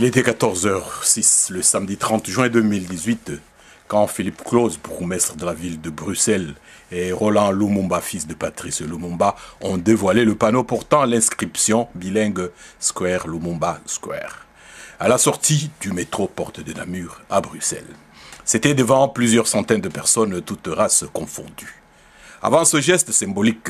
Il était 14h06 le samedi 30 juin 2018 quand Philippe Claus, bourgmestre de la ville de Bruxelles, et Roland Lumumba, fils de Patrice Lumumba, ont dévoilé le panneau portant l'inscription bilingue Square Lumumba Square à la sortie du métro Porte de Namur à Bruxelles. C'était devant plusieurs centaines de personnes, toutes races confondues. Avant ce geste symbolique,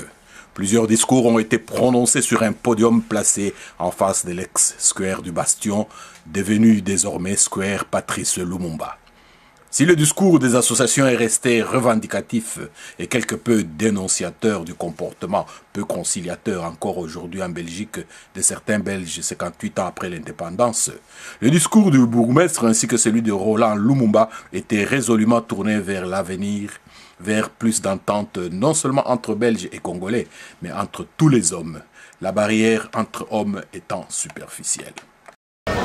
plusieurs discours ont été prononcés sur un podium placé en face de l'ex-square du Bastion, devenu désormais Square Patrice Lumumba. Si le discours des associations est resté revendicatif et quelque peu dénonciateur du comportement peu conciliateur encore aujourd'hui en Belgique de certains Belges 58 ans après l'indépendance, le discours du bourgmestre ainsi que celui de Roland Lumumba était résolument tourné vers l'avenir, vers plus d'entente non seulement entre Belges et Congolais, mais entre tous les hommes, la barrière entre hommes étant superficielle.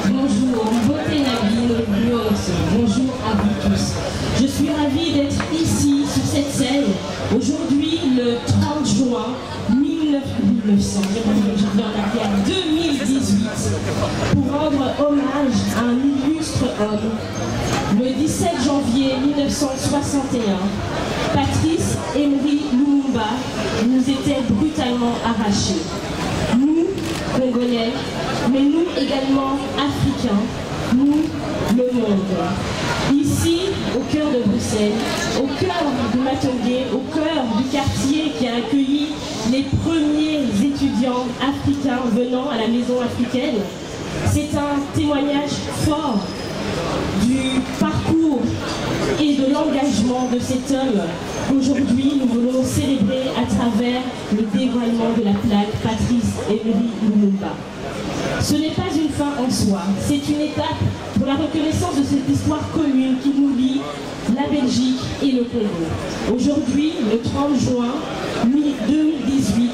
Bonjour, beauté Nabil, bonjour à vous tous. Je suis ravie d'être ici, sur cette scène, aujourd'hui, le 30 juin 2018, pour rendre hommage à un illustre homme. Le 17 janvier 1961, Patrice Emery Lumumba nous était brutalement arraché. Nous, Congolais, mais nous également Africains, nous, le monde. Ici, au cœur de Bruxelles, au cœur du Matongué, au cœur du quartier qui a accueilli les premiers étudiants africains venant à la maison africaine, c'est un témoignage fort du parcours et de l'engagement de cet homme qu'aujourd'hui nous voulons célébrer à travers le dévoilement de la plaque Patrice Emery Lumumba. Ce n'est pas une fin en soi, c'est une étape pour la reconnaissance de cette histoire commune qui nous lie la Belgique et le Congo. Aujourd'hui, le 30 juin 2018,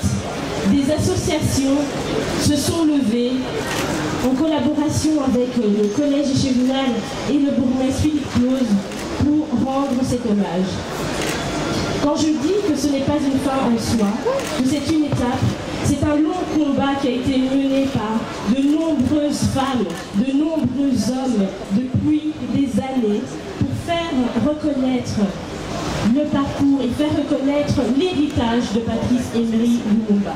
des associations se sont levées en collaboration avec le collège Échevinal et le bourgmestre Philippe Claus pour rendre cet hommage. Quand je dis que ce n'est pas une fin en soi, que c'est une étape, c'est un long combat qui a été mené par de nombreuses femmes, de nombreux hommes depuis des années pour faire reconnaître le parcours et faire reconnaître l'héritage de Patrice Emery Lumumba.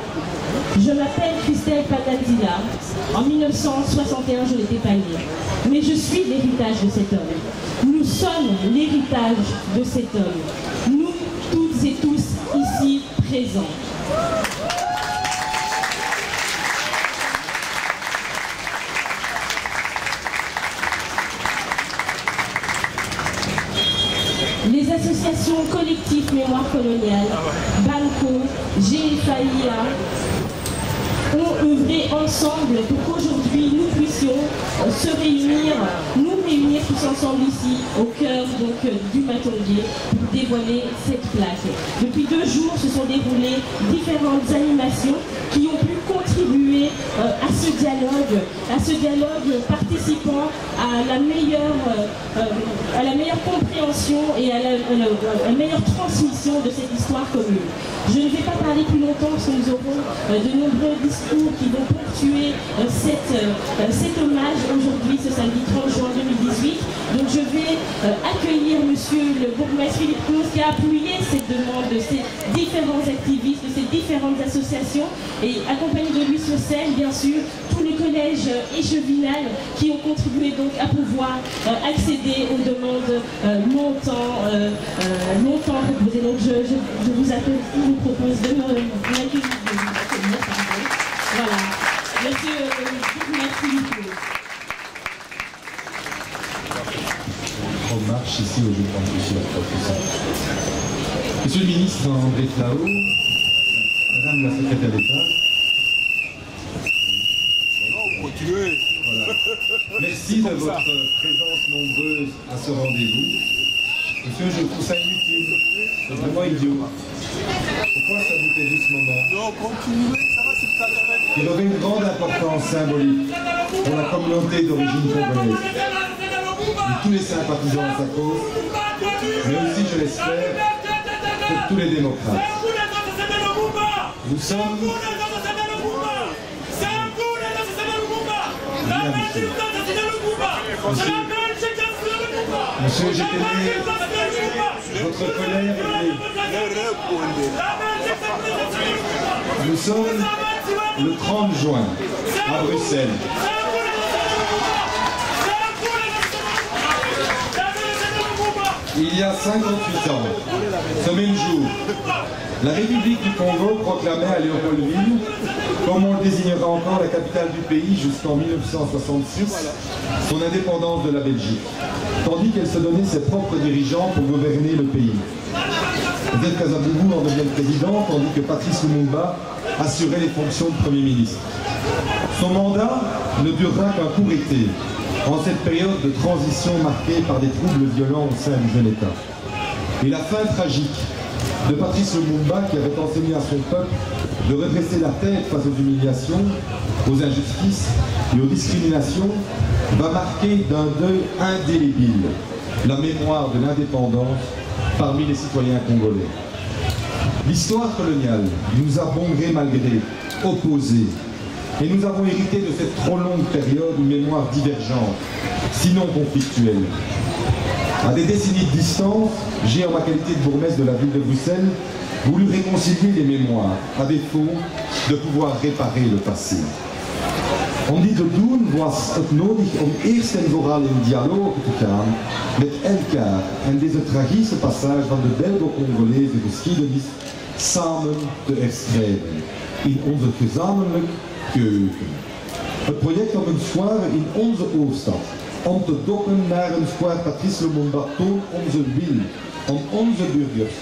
Je m'appelle Christelle Panadilla. En 1961, je n'étais pas née. Mais je suis l'héritage de cet homme. Nous sommes l'héritage de cet homme. Nous, toutes et tous, ici présents. Les associations collectives Mémoire coloniale, Banco, GFAIA, ont œuvré ensemble pour qu'aujourd'hui nous puissions nous réunir tous ensemble ici, au cœur du Matongué, pour dévoiler cette plaque. Depuis 2 jours se sont déroulées différentes animations qui ont pu contribuer à ce dialogue participant à la meilleure compréhension et à la meilleure transmission de cette histoire commune. Je ne vais pas parler plus longtemps parce que nous aurons de nombreux discours qui vont ponctuer cet hommage aujourd'hui, ce samedi 30 juin 2018. Donc je vais accueillir monsieur le bourgmestre Philippe Claus qui a appuyé cette demande de ces différents activistes, de ces différentes associations et accompagné de lui sur scène, bien sûr, tous les collèges Échevinal qui ont contribué donc à pouvoir accéder aux demandes longtemps proposées. Donc je vous appelle, je vous propose de m'accueillir. Voilà, monsieur Philippe Claus. On marche ici au Jeu de Monsieur le ministre André Flao, Madame la secrétaire d'État. Voilà. Merci de votre présence nombreuse à ce rendez-vous. Monsieur, je trouve ça inutile, c'est vraiment idiot. Pourquoi ça vous fait ce moment? Non, continuez, ça va, c'est pas la peine. Il aurait une grande importance symbolique pour la communauté d'origine congolaise. Et tous les sympathisants à sa cause, mais aussi, je l'espère, pour tous les démocrates. Nous sommes... Bien, monsieur. Monsieur Géténé, votre colère est... Nous sommes le 30 juin à Bruxelles. Il y a 58 ans, ce même jour, la République du Congo proclamait à Léopoldville, comme on le désignera encore la capitale du pays jusqu'en 1966, son indépendance de la Belgique, tandis qu'elle se donnait ses propres dirigeants pour gouverner le pays. Zed Kasabougou en devient président, tandis que Patrice Lumumba assurait les fonctions de Premier ministre. Son mandat ne durera qu'un court été, en cette période de transition marquée par des troubles violents au sein du jeune État. Et la fin tragique de Patrice Lumumba, qui avait enseigné à son peuple de redresser la tête face aux humiliations, aux injustices et aux discriminations, va marquer d'un deuil indélébile la mémoire de l'indépendance parmi les citoyens congolais. L'histoire coloniale nous a bon gré mal gré opposés, et nous avons hérité de cette trop longue période une mémoire divergente, sinon conflictuelle. À des décennies de distance, j'ai, en ma qualité de bourgmestre de la ville de Bruxelles, voulu réconcilier les mémoires, à défaut de pouvoir réparer le passé. Om dit te doen was het nodig om eerst en vooral in dialoog te gaan met elkaar en deze tragische passage van de Belgo-Congolese geschiedenis samen te herschrijven in onze gezamenlijk geheugen. Het project om een square in onze hoofdstad, om te dokken naar een square Patrice Lumumba toont onze wil om onze burgers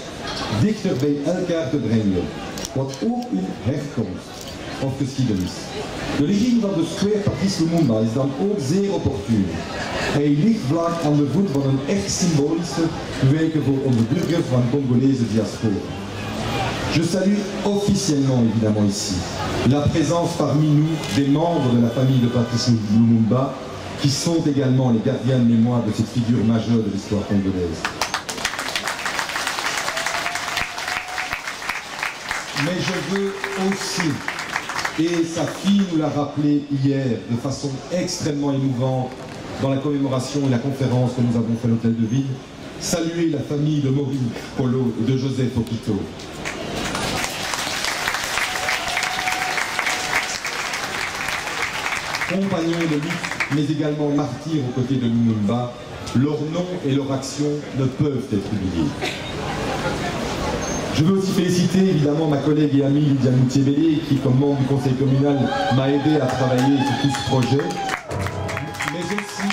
dichter bij elkaar te brengen, wat ook hun herkomst of geschiedenis. De ligging van de square Patrice Lumumba is dan ook zeer opportun. Hij ligt vlak aan de voet van een echt symbolische wijken voor onze burgers van Congolese diaspora. Je salue officiellement, évidemment ici, la présence parmi nous des membres de la famille de Patrice Lumumba, qui sont également les gardiens de mémoire de cette figure majeure de l'histoire congolaise. Mais je veux aussi, et sa fille nous l'a rappelé hier de façon extrêmement émouvante dans la commémoration et la conférence que nous avons fait à l'Hôtel de Ville, saluer la famille de Maurice Polo et de Joseph Okito. Compagnons de lutte, mais également martyrs aux côtés de Lumumba, leurs noms et leurs actions ne peuvent être oubliés. Je veux aussi féliciter évidemment ma collègue et amie Lydia Moutier-Bellé, qui, comme membre du conseil communal, m'a aidé à travailler sur tout ce projet. Mais aussi,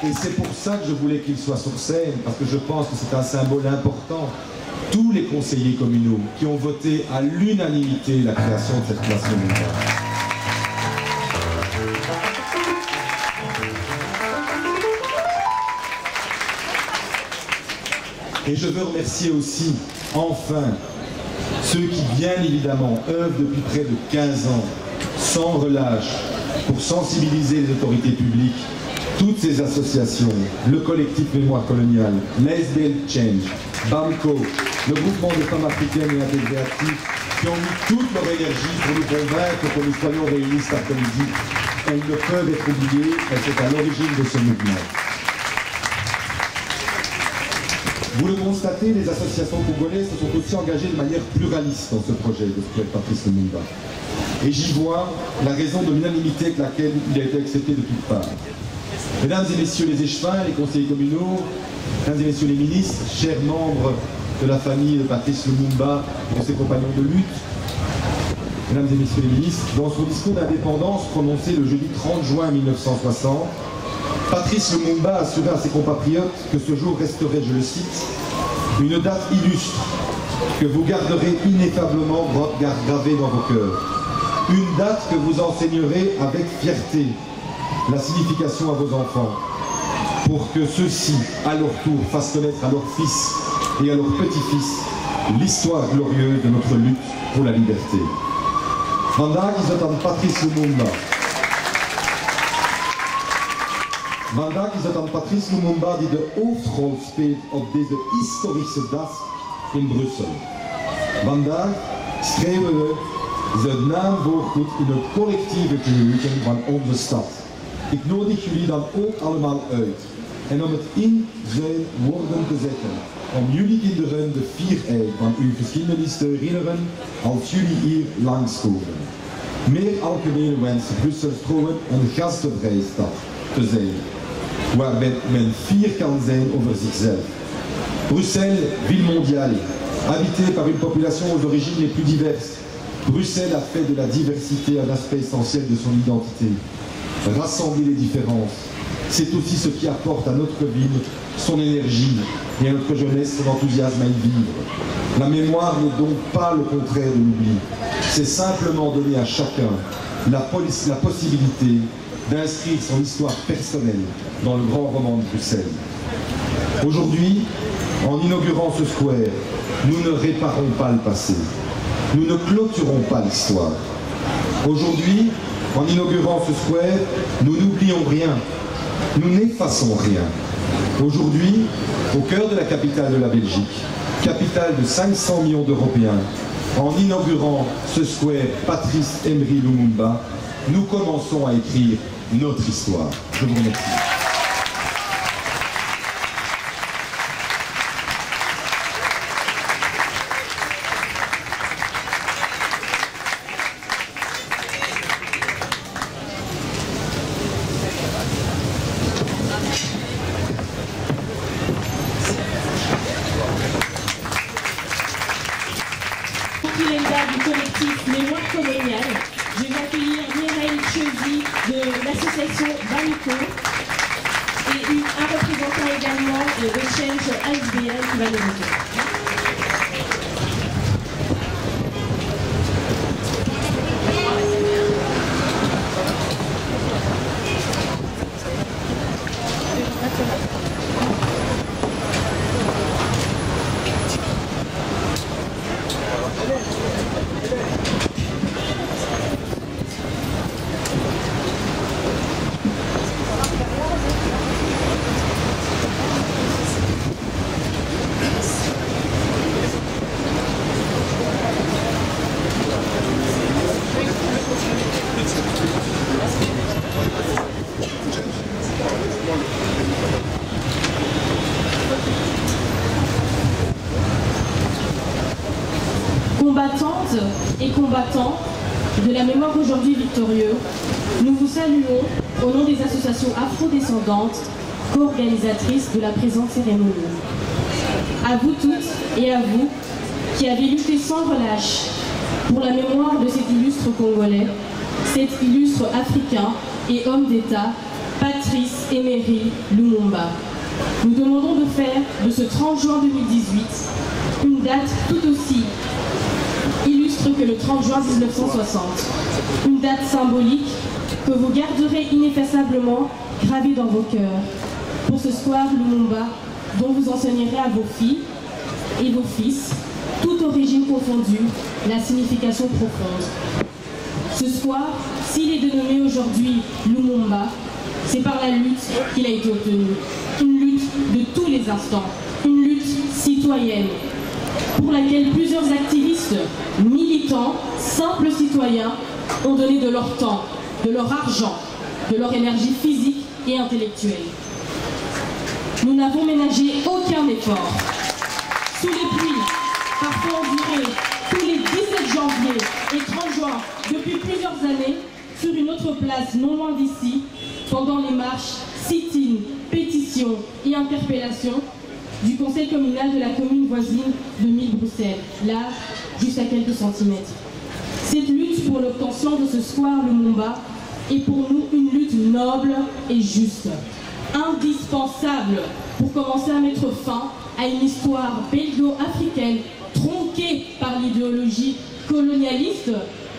et c'est pour ça que je voulais qu'il soit sur scène, parce que je pense que c'est un symbole important, tous les conseillers communaux qui ont voté à l'unanimité la création de cette place communale. Et je veux remercier aussi, enfin, ceux qui, bien évidemment, œuvrent depuis près de 15 ans, sans relâche, pour sensibiliser les autorités publiques, toutes ces associations, le collectif Mémoire coloniale, l'ASBL Change, BAMCO, le groupement des femmes africaines et intégrées actives, qui ont mis toute leur énergie pour nous convaincre que nous soyons réunis cet après-midi. Elles ne peuvent être oubliées, elles sont à l'origine de ce mouvement. Vous le constatez, les associations congolaises se sont aussi engagées de manière pluraliste dans ce projet de Square Patrice Lumumba. Et j'y vois la raison de l'unanimité avec laquelle il a été accepté de toutes parts. Mesdames et messieurs les échevins, les conseillers communaux, mesdames et messieurs les ministres, chers membres de la famille de Patrice Lumumba et de ses compagnons de lutte, mesdames et messieurs les ministres, dans son discours d'indépendance prononcé le jeudi 30 juin 1960, Patrice Lumumba assura à ses compatriotes que ce jour resterait, je le cite, une date illustre que vous garderez ineffablement gravée dans vos cœurs. Une date que vous enseignerez avec fierté la signification à vos enfants, pour que ceux-ci, à leur tour, fassent connaître à leurs fils et à leurs petits-fils l'histoire glorieuse de notre lutte pour la liberté. Vandaag is het aan Patrice Lumumba. Vandaag is het aan Patrice Lumumba die de hoofdrol speelt op deze historische dag in Brussel. Vandaag schrijven we de naamwoordgoed in het collectieve geheugen van onze stad. Ik nodig jullie dan ook allemaal uit. En om het in zijn woorden te zetten. Om jullie kinderen de vierheid van uw geschiedenis te herinneren als jullie hier langskomen. Meer algemene wens Brussel trouwen een gastvrije stad te zijn. Waar men fier kan zijn over zichzelf. Bruxelles, ville mondiale, habitée par une population aux origines les plus diverses. Bruxelles a fait de la diversité un aspect essentiel de son identité. Rassembler les différences, c'est aussi ce qui apporte à notre ville son énergie et à notre jeunesse son enthousiasme à y vivre. La mémoire n'est donc pas le contraire de l'oubli. C'est simplement donner à chacun la possibilité d'inscrire son histoire personnelle dans le grand roman de Bruxelles. Aujourd'hui, en inaugurant ce square, nous ne réparons pas le passé. Nous ne clôturons pas l'histoire. Aujourd'hui, en inaugurant ce square, nous n'oublions rien. Nous n'effaçons rien. Aujourd'hui, au cœur de la capitale de la Belgique, capitale de 500 millions d'Européens, en inaugurant ce square Patrice Emery Lumumba, nous commençons à écrire notre histoire. Je vous remercie. Du collectif Mémoire coloniale, je vais accueillir Mireille Chevy de l'association Banico et un représentant également de Change ASBL qui va nous rejoindre. Combattantes et combattants de la mémoire aujourd'hui victorieux, nous vous saluons au nom des associations afrodescendantes, co-organisatrices de la présente cérémonie. À vous toutes et à vous qui avez lutté sans relâche pour la mémoire de cet illustre Congolais, cet illustre Africain et homme d'État, Patrice Emery Lumumba. Nous demandons de faire de ce 30 juin 2018 une date tout aussi illustre que le 30 juin 1960. Une date symbolique que vous garderez ineffaçablement gravée dans vos cœurs. Pour ce square Lumumba, dont vous enseignerez à vos filles et vos fils, toute origine confondue, la signification profonde. Ce square, s'il est dénommé aujourd'hui Lumumba, c'est par la lutte qu'il a été obtenu. Une lutte de tous les instants, une lutte citoyenne, pour laquelle plusieurs activistes, militants, simples citoyens ont donné de leur temps, de leur argent, de leur énergie physique et intellectuelle. Nous n'avons ménagé aucun effort. Sous les pluies, parfois endurées, tous les 17 janvier et 30 juin, depuis plusieurs années, sur une autre place non loin d'ici, pendant les marches, sit-in, pétitions et interpellations, du conseil communal de la commune voisine de Bruxelles, là, juste à quelques centimètres. Cette lutte pour l'obtention de ce square Lumumba est pour nous une lutte noble et juste, indispensable pour commencer à mettre fin à une histoire belgo-africaine tronquée par l'idéologie colonialiste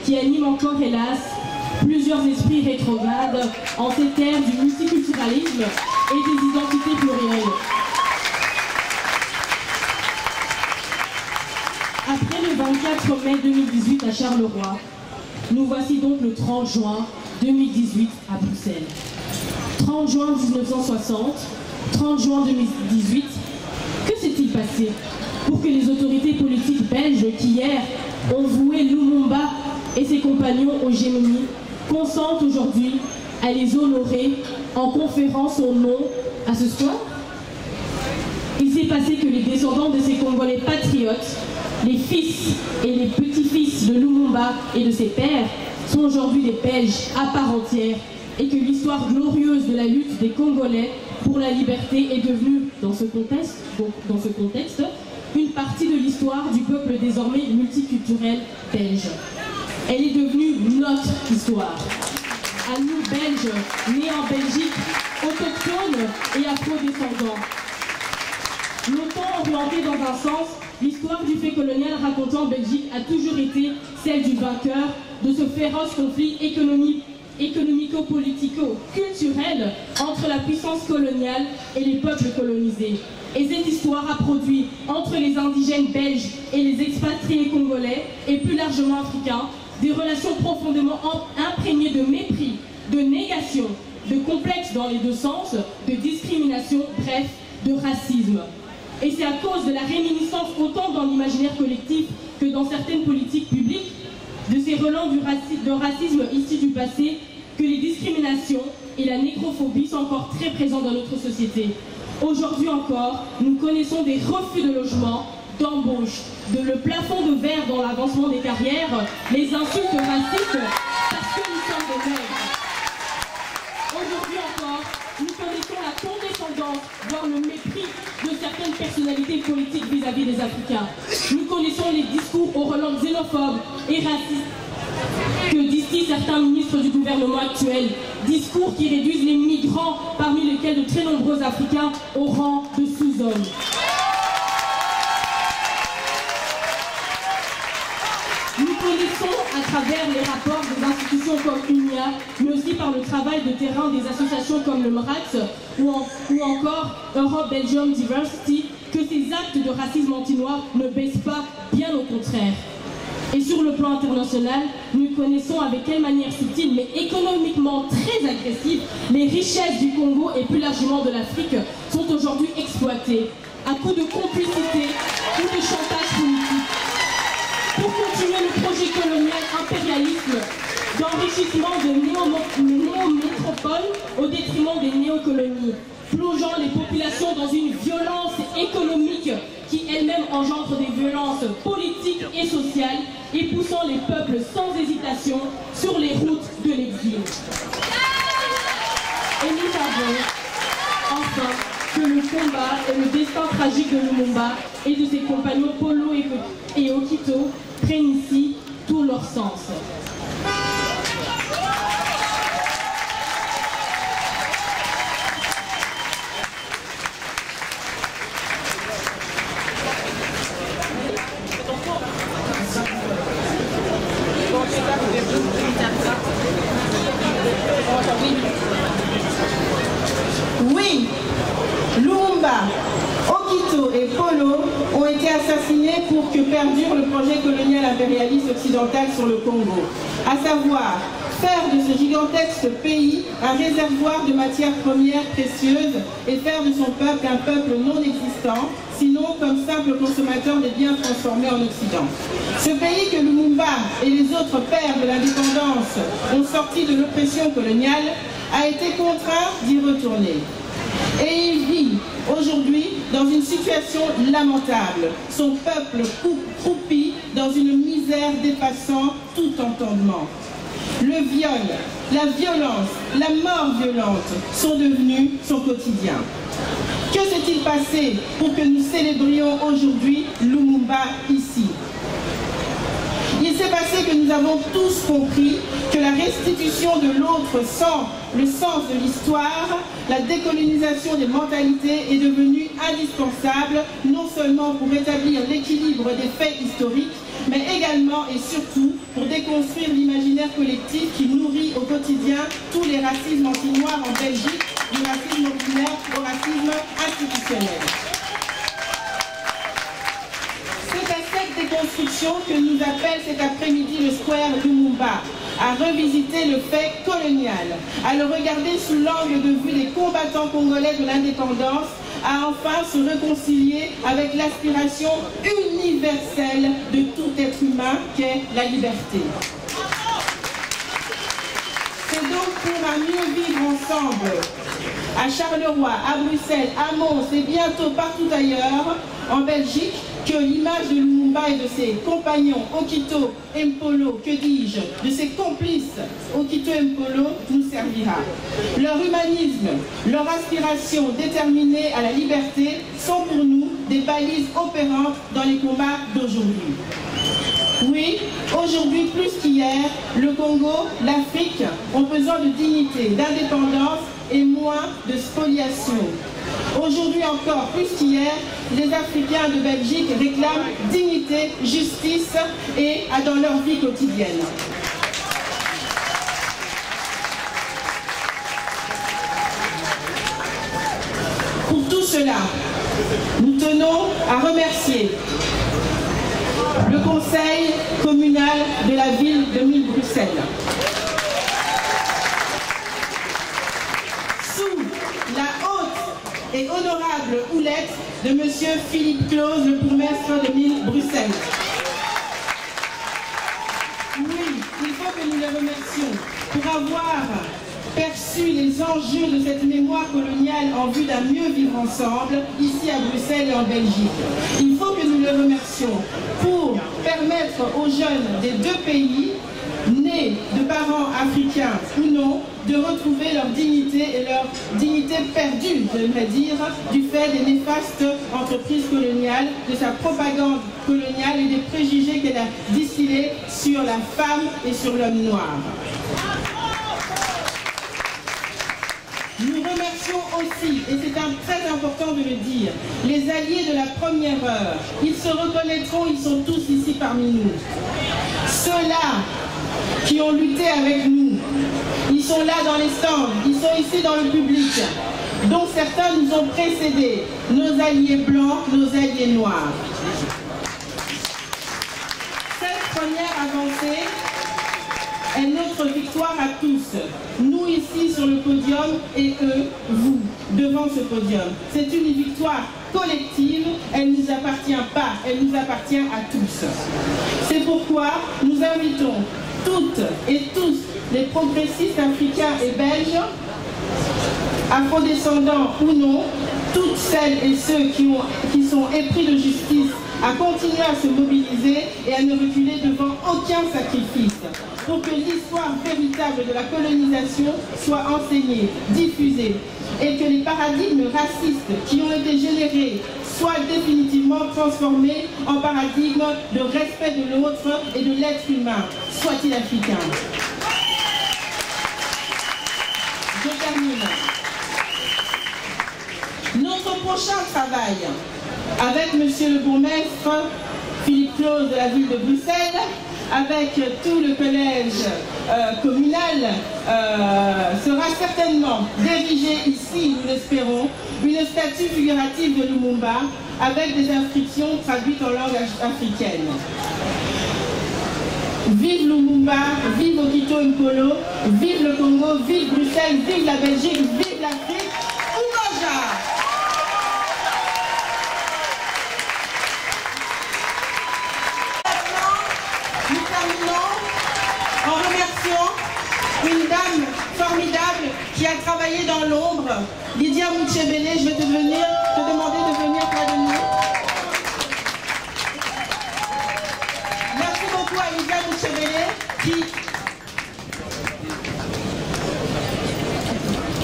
qui anime encore, hélas, plusieurs esprits rétrogrades en ces terres du multiculturalisme et des identités plurielles. Après le 24 mai 2018 à Charleroi, nous voici donc le 30 juin 2018 à Bruxelles. 30 juin 1960, 30 juin 2018, que s'est-il passé pour que les autorités politiques belges qui hier ont voué Lumumba et ses compagnons au Gémini consentent aujourd'hui à les honorer en conférant son nom à ce soir. Il s'est passé que les descendants de ces Congolais patriotes, les fils et les petits-fils de Lumumba et de ses pères, sont aujourd'hui des Belges à part entière et que l'histoire glorieuse de la lutte des Congolais pour la liberté est devenue, dans ce contexte, une partie de l'histoire du peuple désormais multiculturel belge. Elle est devenue notre histoire. À nous, Belges, nés en Belgique, autochtones et afro-descendants. Longtemps orientés dans un sens, l'histoire du fait colonial racontée en Belgique a toujours été celle du vainqueur de ce féroce conflit économico-politico-culturel entre la puissance coloniale et les peuples colonisés. Et cette histoire a produit, entre les indigènes belges et les expatriés congolais, et plus largement africains, des relations profondément imprégnées de mépris, de négation, de complexe dans les deux sens, de discrimination, bref, de racisme. Et c'est à cause de la réminiscence autant dans l'imaginaire collectif que dans certaines politiques publiques, de ces relents de racisme issus du passé, que les discriminations et la négrophobie sont encore très présents dans notre société. Aujourd'hui encore, nous connaissons des refus de logement, d'embauche, le plafond de verre dans l'avancement des carrières, les insultes racistes parce que nous sommes des nègres. Aujourd'hui encore, nous connaissons la condescendance, voire le mépris de certaines personnalités politiques vis-à-vis des Africains. Nous connaissons les discours aux relents xénophobes et racistes que distillent certains ministres du gouvernement actuel. Discours qui réduisent les migrants, parmi lesquels de très nombreux Africains, au rang de sous-hommes. Nous connaissons à travers les rapports des institutions comme UNIA, mais aussi par le travail de terrain des associations comme le MRAX ou encore Europe Belgium Diversity, que ces actes de racisme anti-noir ne baissent pas, bien au contraire. Et sur le plan international, nous connaissons avec quelle manière subtile mais économiquement très agressive les richesses du Congo et plus largement de l'Afrique sont aujourd'hui exploitées à coup de complicité ou de chantage politique. Pour continuer le projet colonial impérialisme d'enrichissement de néo-métropoles au détriment des néocolonies, plongeant les populations dans une violence économique qui elle-même engendre des violences politiques et sociales et poussant les peuples sans hésitation sur les routes de l'exil. Et nous savons enfin que le combat et le destin tragique de Lumumba et de ses compagnons Polo et Okito prennent ici tout leur sens. Oui, Lumumba, Okito et Polo ont été assassinés pour que perdure le projet colonial impérialiste occidental sur le Congo, à savoir faire de ce gigantesque pays un réservoir de matières premières précieuses et faire de son peuple un peuple non existant, sinon comme simple consommateur des biens transformés en Occident. Ce pays que Lumumba et les autres pères de l'indépendance ont sorti de l'oppression coloniale a été contraint d'y retourner. Et il vit aujourd'hui dans une situation lamentable, son peuple croupi dans une misère dépassant tout entendement. Le viol, la violence, la mort violente sont devenus son quotidien. Que s'est-il passé pour que nous célébrions aujourd'hui Lumumba ici? Il s'est passé que nous avons tous compris que la restitution de l'autre sans le sens de l'histoire, la décolonisation des mentalités est devenue indispensable, non seulement pour rétablir l'équilibre des faits historiques, mais également et surtout pour déconstruire l'imaginaire collectif qui nourrit au quotidien tous les racismes anti-noirs en Belgique, du racisme ordinaire au racisme institutionnel. C'est à cette déconstruction que nous appelle cet après-midi le Square Lumumba, à revisiter le fait colonial, à le regarder sous l'angle de vue des combattants congolais de l'indépendance, à enfin se réconcilier avec l'aspiration universelle de tout être humain qu'est la liberté. pour un mieux vivre ensemble. À Charleroi, à Bruxelles, à Mons et bientôt partout ailleurs en Belgique, que l'image de Lumumba et de ses compagnons Okito Mpolo, que dis-je, de ses complices Okito Mpolo nous servira. Leur humanisme, leur aspiration déterminée à la liberté sont pour nous des balises opérantes dans les combats d'aujourd'hui. Oui, aujourd'hui plus qu'hier, le Congo, l'Afrique ont besoin de dignité, d'indépendance et moins de spoliation. Aujourd'hui encore, plus qu'hier, les Africains de Belgique réclament dignité, justice et dans leur vie quotidienne. Pour tout cela, nous tenons à remercier le conseil communal de la ville de Bruxelles. Sous la haute et honorable houlette de M. Philippe Claus, le bourgmestre de Bruxelles. Oui, il faut que nous les remercions pour avoir perçu les enjeux de cette mémoire coloniale en vue d'un mieux vivre ensemble, ici à Bruxelles et en Belgique. Il faut que nous les remercions pour permettre aux jeunes des deux pays, nés de parents africains ou non, de retrouver leur dignité et leur dignité perdue, j'aimerais dire, du fait des néfastes entreprises coloniales, de sa propagande coloniale et des préjugés qu'elle a distillés sur la femme et sur l'homme noir. Nous remercions aussi, et c'est très important de le dire, les alliés de la première heure. Ils se reconnaîtront, ils sont tous ici parmi nous. Ceux-là qui ont lutté avec nous, ils sont là dans les stands, ils sont ici dans le public, dont certains nous ont précédés, nos alliés blancs, nos alliés noirs. Cette première avancée est notre victoire à tous. Nous ici sur le podium et eux, vous, devant ce podium. C'est une victoire collective, elle ne nous appartient pas, elle nous appartient à tous. C'est pourquoi nous invitons toutes et tous les progressistes africains et belges, afrodescendants ou non, toutes celles et ceux qui sont épris de justice, à continuer à se mobiliser et à ne reculer devant aucun sacrifice, pour que l'histoire véritable de la colonisation soit enseignée, diffusée, et que les paradigmes racistes qui ont été générés soient définitivement transformés en paradigmes de respect de l'autre et de l'être humain, soit-il africain. Je termine. Notre prochain travail avec Monsieur le bourgmestre Philippe Claus de la ville de Bruxelles, avec tout le collège communal, sera certainement d'ériger ici, nous l'espérons, une statue figurative de Lumumba avec des inscriptions traduites en langue africaine. Vive Lumumba, vive Okito Mpolo, vive le Congo, vive Bruxelles, vive la Belgique, vive l'Afrique, Oumaja! Nous terminons en remerciant une dame formidable qui a travaillé dans l'ombre, Lydia Mouchebele. Je vais te demander de venir près de nous. Merci beaucoup à Lydia Mouchebele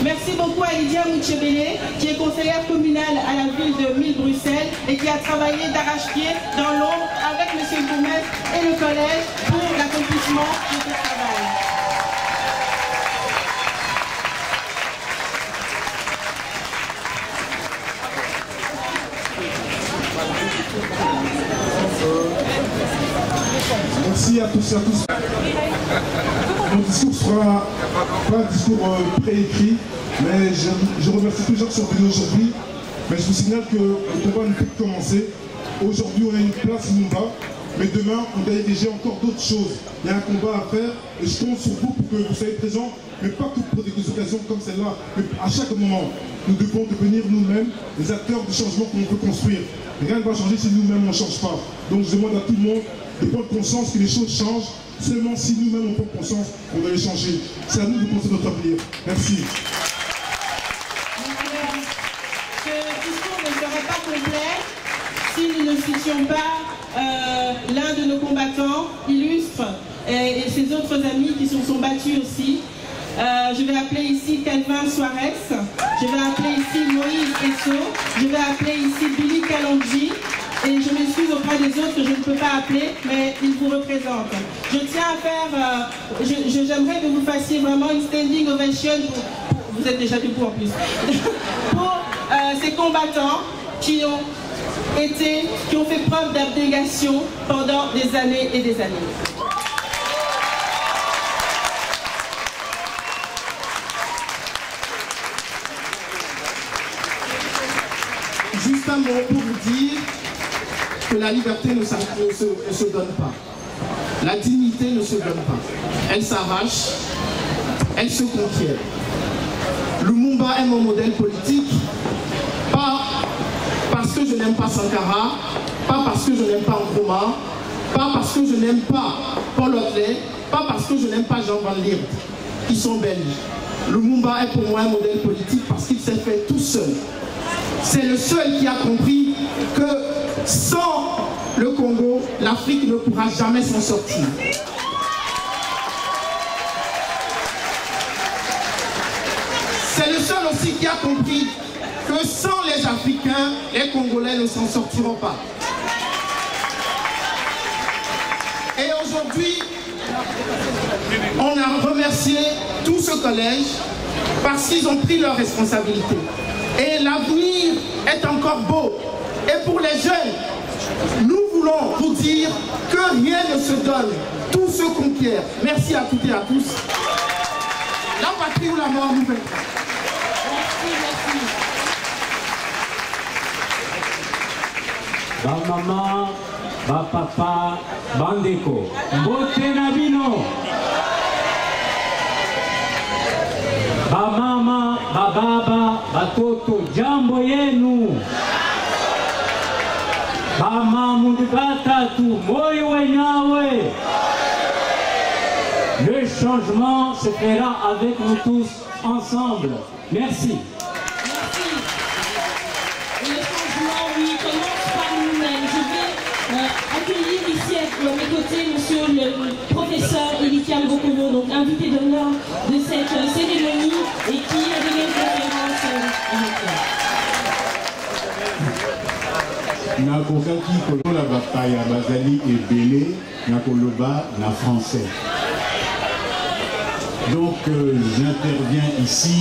Merci beaucoup à Lydia Mouchebele, qui est conseillère communale à la ville de Bruxelles et qui a travaillé d'arrache-pied dans l'ombre avec M. le bourgmestre et le collège pour l'accomplissement de ce travail. Merci à tous et à tous. Mon discours sera pas un discours préécrit, mais je remercie tous les gens qui sont venus aujourd'hui. Mais je vous signale que le combat ne peut que commencer. Aujourd'hui, on a une place Lumumba, mais demain, on doit ériger encore d'autres choses. Il y a un combat à faire et je compte sur vous pour que vous soyez présents, mais pas que pour des occasions comme celle-là, mais à chaque moment. Nous devons devenir nous-mêmes les acteurs du changement qu'on peut construire. Rien ne va changer si nous-mêmes on ne change pas. Donc je demande à tout le monde de prendre conscience que les choses changent. Seulement si nous-mêmes on prend conscience, on doit les changer. C'est à nous de penser notre avenir. Merci. Ce discours ne serait pas complet si nous ne citions pas l'un de nos combattants illustres et ses autres amis qui se sont battus aussi. Je vais appeler ici Calvin Suarez, je vais appeler ici Moïse Esso, je vais appeler ici Billy Kalonji, et je m'excuse auprès des autres que je ne peux pas appeler, mais ils vous représentent. Je tiens à faire, j'aimerais que vous fassiez vraiment une standing ovation, vous êtes déjà debout en plus, pour ces combattants qui ont fait preuve d'abnégation pendant des années et des années. Juste un mot pour vous dire que la liberté ne se donne pas. La dignité ne se donne pas. Elle s'arrache, elle se conquiert. Lumumba est mon modèle politique, pas parce que je n'aime pas Sankara, pas parce que je n'aime pas Nkrumah, pas parce que je n'aime pas Paul Hotelet, pas parce que je n'aime pas Jean Van Lierde, qui sont belges. Lumumba est pour moi un modèle politique parce qu'il s'est fait tout seul. C'est le seul qui a compris que sans le Congo, l'Afrique ne pourra jamais s'en sortir. C'est le seul aussi qui a compris que sans les Africains, les Congolais ne s'en sortiront pas. Et aujourd'hui, on a remercié tout ce collège parce qu'ils ont pris leurs responsabilités. Et l'avenir est encore beau. Et pour les jeunes, nous voulons vous dire que rien ne se donne, tout se conquiert. Merci à toutes et à tous. La patrie ou la mort nous vaincra. Merci. Ba maman, ba papa, bandeko, mbote na bino. Ba mama, ba baba, batoto, jambo yenu. Ba mamu batatu, moyo wenyawe. Le changement se fera avec nous tous ensemble. Merci. Accueillir ici à mes côtés monsieur le professeur Elikiam Bokono, donc invité d'honneur de cette cérémonie et qui a donné une conférence nakokaki kolola bapaya bazali ebele na koloba na français. Donc j'interviens ici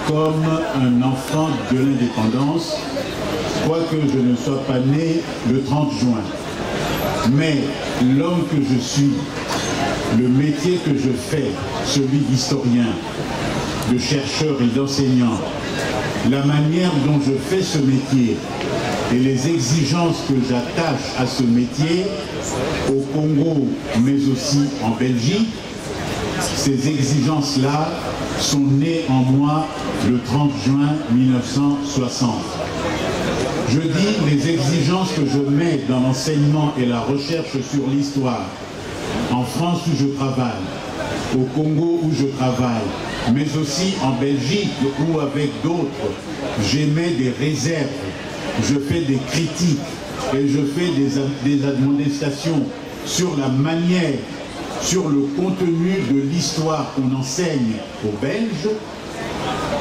comme un enfant de l'indépendance, quoique je ne sois pas né le 30 juin. Mais l'homme que je suis, le métier que je fais, celui d'historien, de chercheur et d'enseignant, la manière dont je fais ce métier et les exigences que j'attache à ce métier au Congo, mais aussi en Belgique, ces exigences-là sont nées en moi le 30 juin 1960. Je dis les exigences que je mets dans l'enseignement et la recherche sur l'histoire, en France où je travaille, au Congo où je travaille, mais aussi en Belgique où avec d'autres, j'émets des réserves, je fais des critiques et je fais des admonestations sur la manière, sur le contenu de l'histoire qu'on enseigne aux Belges,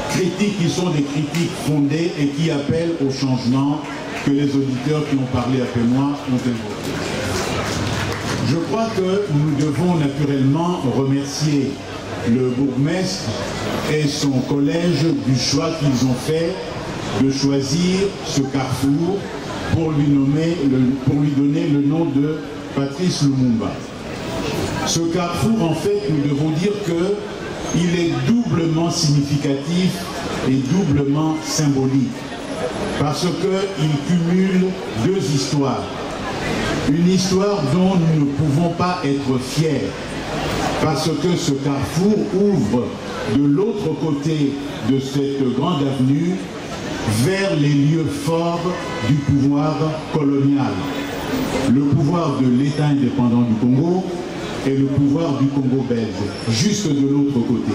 critiques qui sont des critiques fondées et qui appellent au changement que les auditeurs qui ont parlé après moi ont invoqué. Je crois que nous devons naturellement remercier le bourgmestre et son collège du choix qu'ils ont fait de choisir ce carrefour pour lui donner le nom de Patrice Lumumba. Ce carrefour, en fait, nous devons dire qu'il est doublement significatif et doublement symbolique, parce qu'il cumule deux histoires. Une histoire dont nous ne pouvons pas être fiers, parce que ce carrefour ouvre de l'autre côté de cette grande avenue vers les lieux forts du pouvoir colonial. le pouvoir de l'État indépendant du Congo et le pouvoir du Congo belge, juste de l'autre côté.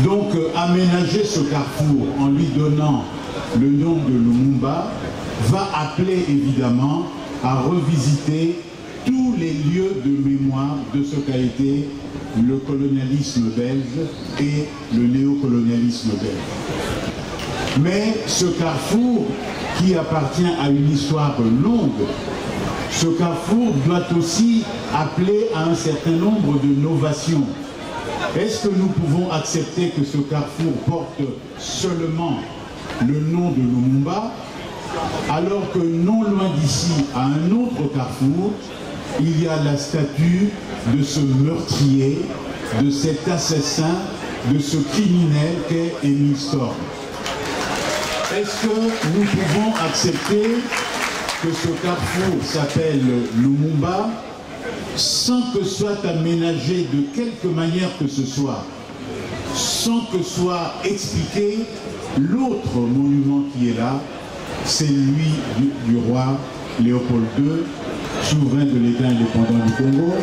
Donc aménager ce carrefour en lui donnant le nom de Lumumba va appeler évidemment à revisiter tous les lieux de mémoire de ce qu'a été le colonialisme belge et le néocolonialisme belge. Mais ce carrefour qui appartient à une histoire longue, ce carrefour doit aussi appeler à un certain nombre de novations. Est-ce que nous pouvons accepter que ce carrefour porte seulement le nom de Lumumba, alors que non loin d'ici, à un autre carrefour, il y a la statue de ce meurtrier, de cet assassin, de ce criminel qu'est Émile Storm? Est-ce que nous pouvons accepter que ce carrefour s'appelle Lumumba sans que soit aménagé de quelque manière que ce soit, sans que soit expliqué l'autre monument qui est là, c'est lui du roi Léopold II, souverain de l'État indépendant du Congo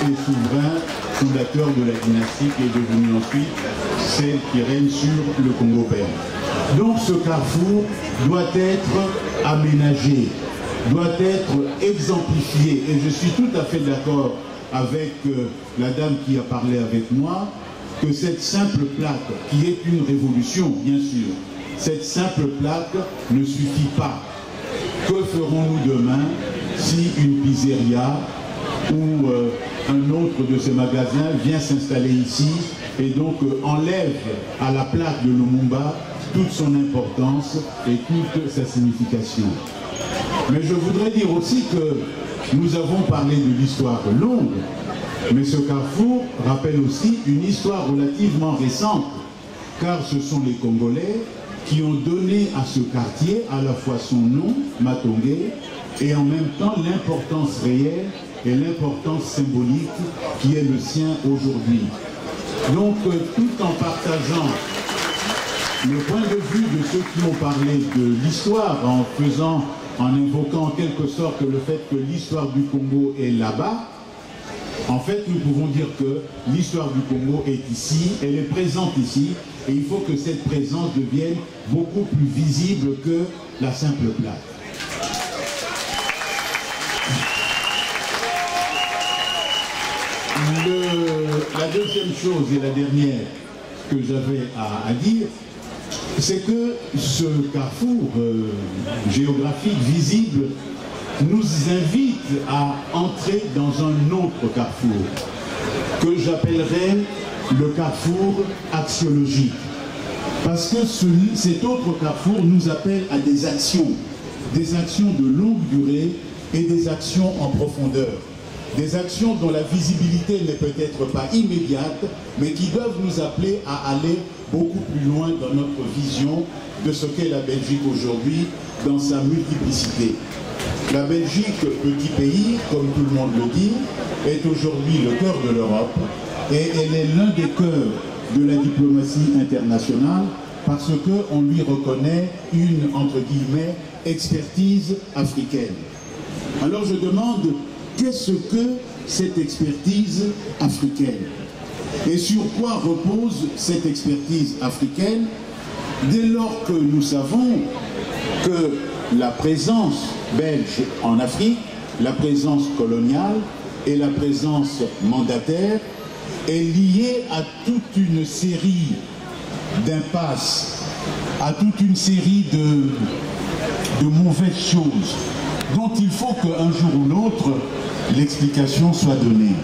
et souverain fondateur de la dynastie qui est devenue ensuite celle qui règne sur le Congo belge. Donc ce carrefour doit être aménagé, doit être exemplifié. Et je suis tout à fait d'accord avec la dame qui a parlé avec moi, que cette simple plaque, qui est une révolution, bien sûr, cette simple plaque ne suffit pas. Que ferons-nous demain si une pizzeria ou un autre de ces magasins vient s'installer ici et donc enlève à la plaque de Lumumba toute son importance et toute sa signification? Mais je voudrais dire aussi que nous avons parlé de l'histoire longue, mais ce carrefour rappelle aussi une histoire relativement récente, car ce sont les Congolais qui ont donné à ce quartier à la fois son nom, Matongé, et en même temps l'importance réelle et l'importance symbolique qui est le sien aujourd'hui. Donc tout en partageant le point de vue de ceux qui ont parlé de l'histoire, en invoquant en quelque sorte le fait que l'histoire du Congo est là-bas, en fait nous pouvons dire que l'histoire du Congo est ici, elle est présente ici, et il faut que cette présence devienne beaucoup plus visible que la simple plaque. La deuxième chose et la dernière que j'avais à dire, c'est que ce carrefour géographique visible nous invite à entrer dans un autre carrefour que j'appellerais le carrefour axiologique. Parce que cet autre carrefour nous appelle à des actions de longue durée et des actions en profondeur. Des actions dont la visibilité n'est peut-être pas immédiate, mais qui doivent nous appeler à aller beaucoup plus loin dans notre vision de ce qu'est la Belgique aujourd'hui dans sa multiplicité. La Belgique, petit pays, comme tout le monde le dit, est aujourd'hui le cœur de l'Europe et elle est l'un des cœurs de la diplomatie internationale parce qu'on lui reconnaît une, entre guillemets, expertise africaine. Alors je demande, qu'est-ce que cette expertise africaine? Et sur quoi repose cette expertise africaine dès lors que nous savons que la présence belge en Afrique, la présence coloniale et la présence mandataire est liée à toute une série d'impasses, à toute une série de mauvaises choses dont il faut qu'un jour ou l'autre l'explication soit donnée.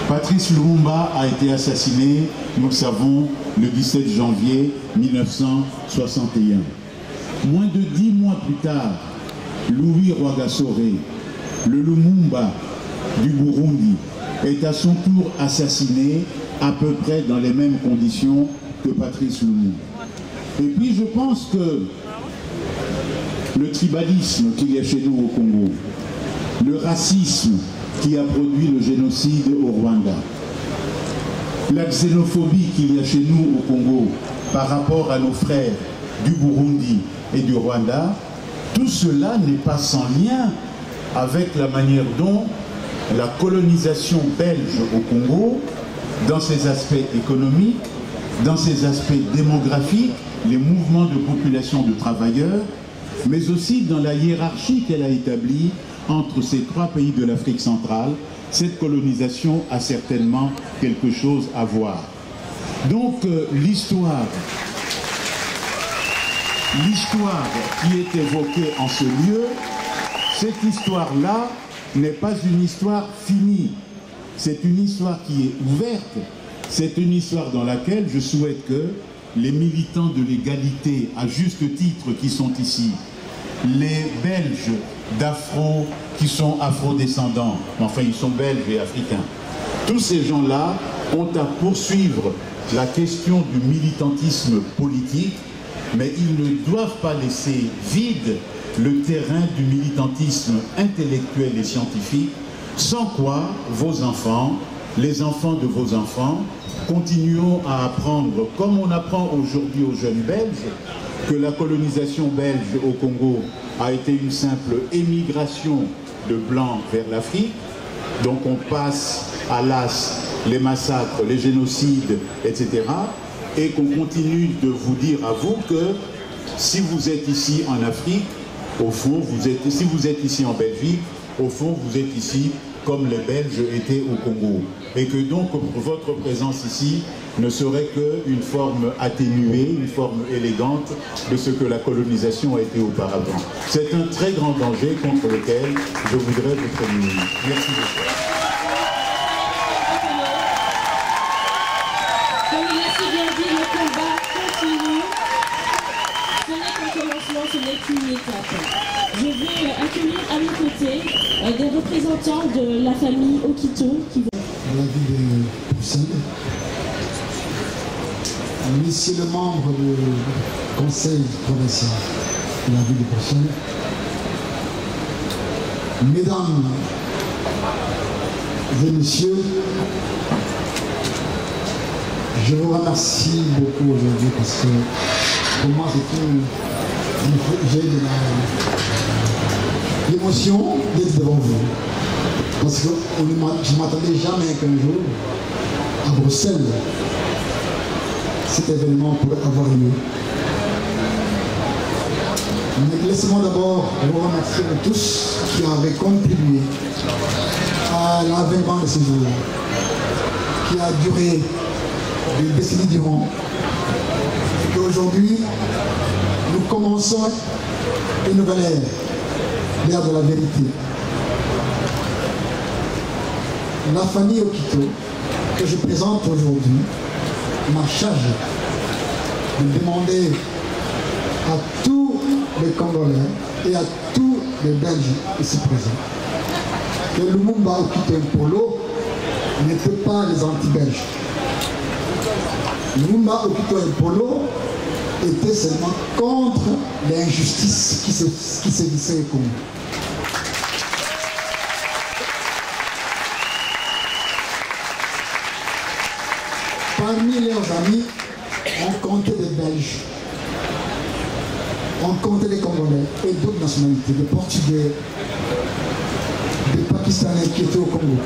Patrice Lumumba a été assassiné, nous le savons, le 17 janvier 1961. Moins de 10 mois plus tard, Louis Rwagasore, le Lumumba du Burundi, est à son tour assassiné à peu près dans les mêmes conditions que Patrice Lumumba. Et puis je pense que le tribalisme qu'il y a chez nous au Congo, le racisme qui a produit le génocide au Rwanda, la xénophobie qu'il y a chez nous au Congo par rapport à nos frères du Burundi et du Rwanda, tout cela n'est pas sans lien avec la manière dont la colonisation belge au Congo, dans ses aspects économiques, dans ses aspects démographiques, les mouvements de population de travailleurs, mais aussi dans la hiérarchie qu'elle a établie entre ces trois pays de l'Afrique centrale, cette colonisation a certainement quelque chose à voir. Donc l'histoire qui est évoquée en ce lieu, cette histoire-là n'est pas une histoire finie. C'est une histoire qui est ouverte. C'est une histoire dans laquelle je souhaite que les militants de l'égalité, à juste titre, qui sont ici, les Belges d'Afro, qui sont afro-descendants, enfin ils sont belges et africains, tous ces gens-là ont à poursuivre la question du militantisme politique, mais ils ne doivent pas laisser vide le terrain du militantisme intellectuel et scientifique, sans quoi vos enfants, les enfants de vos enfants, continueront à apprendre, comme on apprend aujourd'hui aux jeunes Belges, que la colonisation belge au Congo a été une simple émigration de Blancs vers l'Afrique. Donc on passe à l'as les massacres, les génocides, etc. Et qu'on continue de vous dire à vous que si vous êtes ici en Afrique, au fond, si vous êtes ici en Belgique, au fond, vous êtes ici comme les Belges étaient au Congo. Et que donc votre présence ici ne serait qu'une forme atténuée, une forme élégante de ce que la colonisation a été auparavant. C'est un très grand danger contre lequel je voudrais vous prémunir. Merci beaucoup. Comme il a si bien dit, le combat continue. Ce n'est qu'un commencement, ce n'est qu'une étape. Je vais accueillir à mes côtés des représentants de la famille Okito qui vont... De la ville de Bruxelles. Messieurs le membre du conseil provincial de la ville de Bruxelles. Mesdames et messieurs, je vous remercie beaucoup aujourd'hui parce que pour moi j'ai de l'émotion d'être devant vous. Parce que je ne m'attendais jamais qu'un jour, à Bruxelles, cet événement pourrait avoir lieu. Mais laissez-moi d'abord vous remercier de tous qui avaient contribué à l'avènement de ce jour, qui a duré des décennies durant. Et qu'aujourd'hui, nous commençons une nouvelle ère, l'ère de la vérité. La famille Okito, que je présente aujourd'hui, m'a chargé de demander à tous les Congolais et à tous les Belges ici présents que Lumumba Okito Mpolo n'était pas les anti-belges. Lumumba Okito Mpolo était seulement contre l'injustice qui sévissait au Congo. Parmi leurs amis, on comptait des Belges, on comptait des Congolais et d'autres nationalités, des Portugais, des Pakistanais qui étaient au Congo.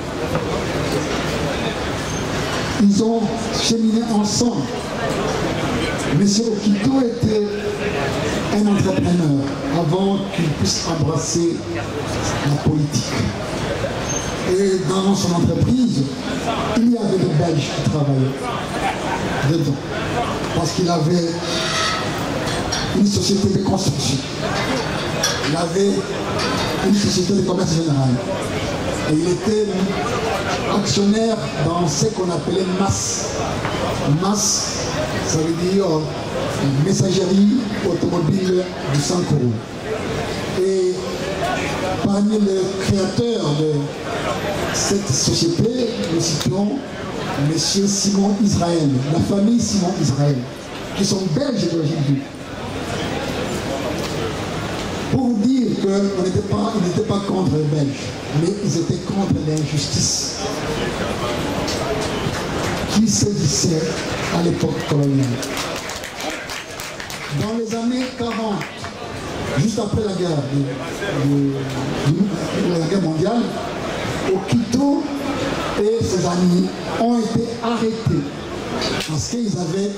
Ils ont cheminé ensemble. Monsieur Okito était un entrepreneur avant qu'il puisse embrasser la politique. Et dans son entreprise, il y avait des Belges qui travaillaient dedans. Parce qu'il avait une société de construction. Il avait une société de commerce général. Et il était actionnaire dans ce qu'on appelait MAS. MAS, ça veut dire messagerie automobile du Sankoro. Et parmi les créateurs de cette société, nous citons M. Simon Israël, la famille Simon Israël, qui sont belges d'origine. Pour vous dire qu'ils n'étaient pas contre les Belges, mais ils étaient contre l'injustice qui sévissait à l'époque coloniale. Dans les années 40, juste après la guerre, la guerre mondiale, Okito et ses amis ont été arrêtés parce qu'ils avaient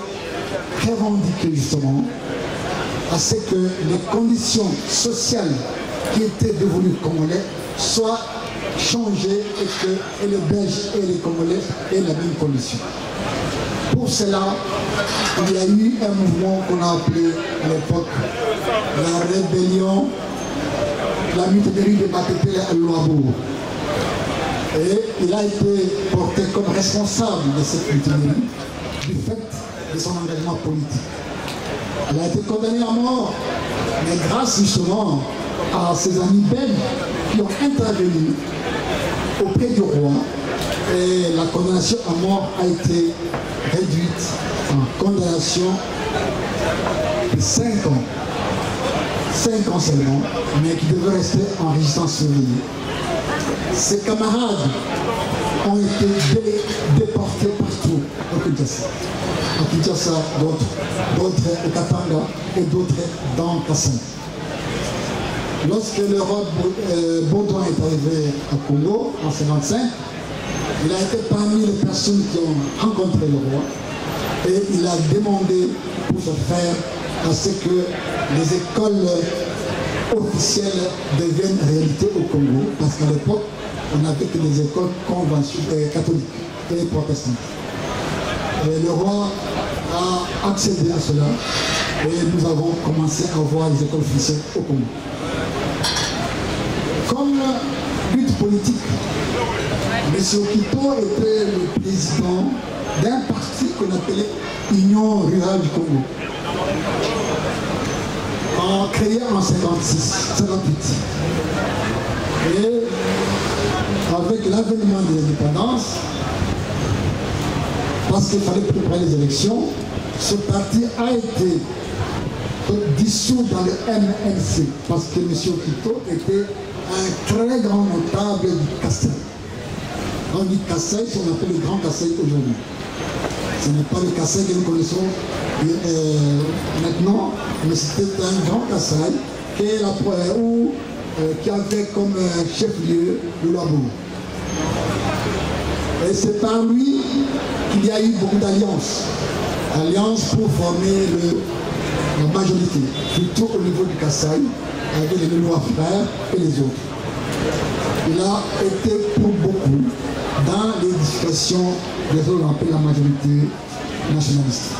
revendiqué justement à ce que les conditions sociales qui étaient devenues congolais soient changées et que les Belges et les Congolais aient la même condition. Pour cela, il y a eu un mouvement qu'on a appelé à l'époque la rébellion, la mutinerie de Baketele à Luabourg. Et il a été porté comme responsable de cette mutinerie du fait de son engagement politique. Elle a été condamnée à mort, mais grâce justement à ses amis belges qui ont intervenu auprès du roi, et la condamnation à mort a été réduite en condamnation de 5 ans. 5 ans seulement, mais qui devait rester en résistance surveillée. Ses camarades ont été déportés partout au Kinshasa. À Kinshasa, d'autres au Katanga et d'autres dans Kassan. Lorsque le roi Baudouin est arrivé à Congo en 1955, il a été parmi les personnes qui ont rencontré le roi et il a demandé pour se faire à ce que les écoles officielles deviennent réalité au Congo, parce qu'à l'époque, on n'avait que des écoles catholiques et protestantes. Et le roi a accédé à cela et nous avons commencé à voir les écoles officielles au Congo. Comme lutte politique, M. Okito était le président d'un parti qu'on appelait Union Rurale du Congo, créé en 58. Et avec l'avènement de l'indépendance, parce qu'il fallait préparer les élections, ce parti a été dissous dans le MNC, parce que M. Okito était un très grand notable du Kassai. On dit Kassai, on appelle le Grand Kassai aujourd'hui. Ce n'est pas le Kassai que nous connaissons maintenant, mais c'était un Grand Kassai qui avait comme chef-lieu le Luabourg. Et c'est par lui qu'il y a eu beaucoup d'alliances. Alliances pour former la majorité, plutôt au niveau du Kassai, avec les Lénois frères et les autres. Il a été pour beaucoup dans l'édification de ce qu'on appelle la majorité nationaliste.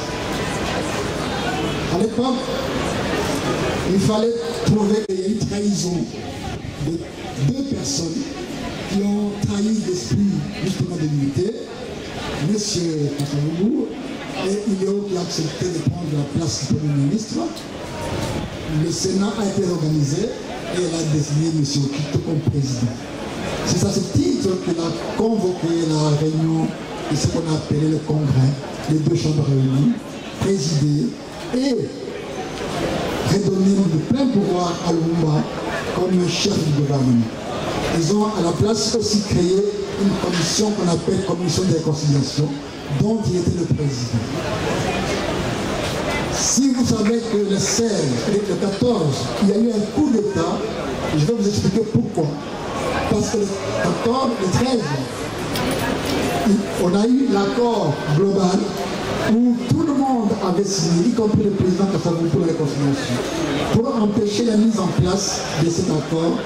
À l'époque, il fallait trouver une trahison de 2 personnes qui ont trahi l'esprit justement de l'unité, M. Kasavubu et Iléo qui a accepté de prendre la place du Premier ministre. Le Sénat a été organisé et elle a désigné M. Okito comme président. C'est à ce titre qu'il a convoqué la réunion de ce qu'on a appelé le congrès, les 2 chambres réunies, présidé et redonné de plein pouvoir à Lumumba comme chef du gouvernement. Ils ont à la place aussi créé une commission qu'on appelle commission de réconciliation, dont il était le président. Si vous savez que le 16 et le 14, il y a eu un coup d'État, je vais vous expliquer pourquoi. Parce que le 14, le 13, on a eu l'accord global où tout le monde avait signé, y compris le président Kasavubu pour la réconciliation, pour empêcher la mise en place de cet accord.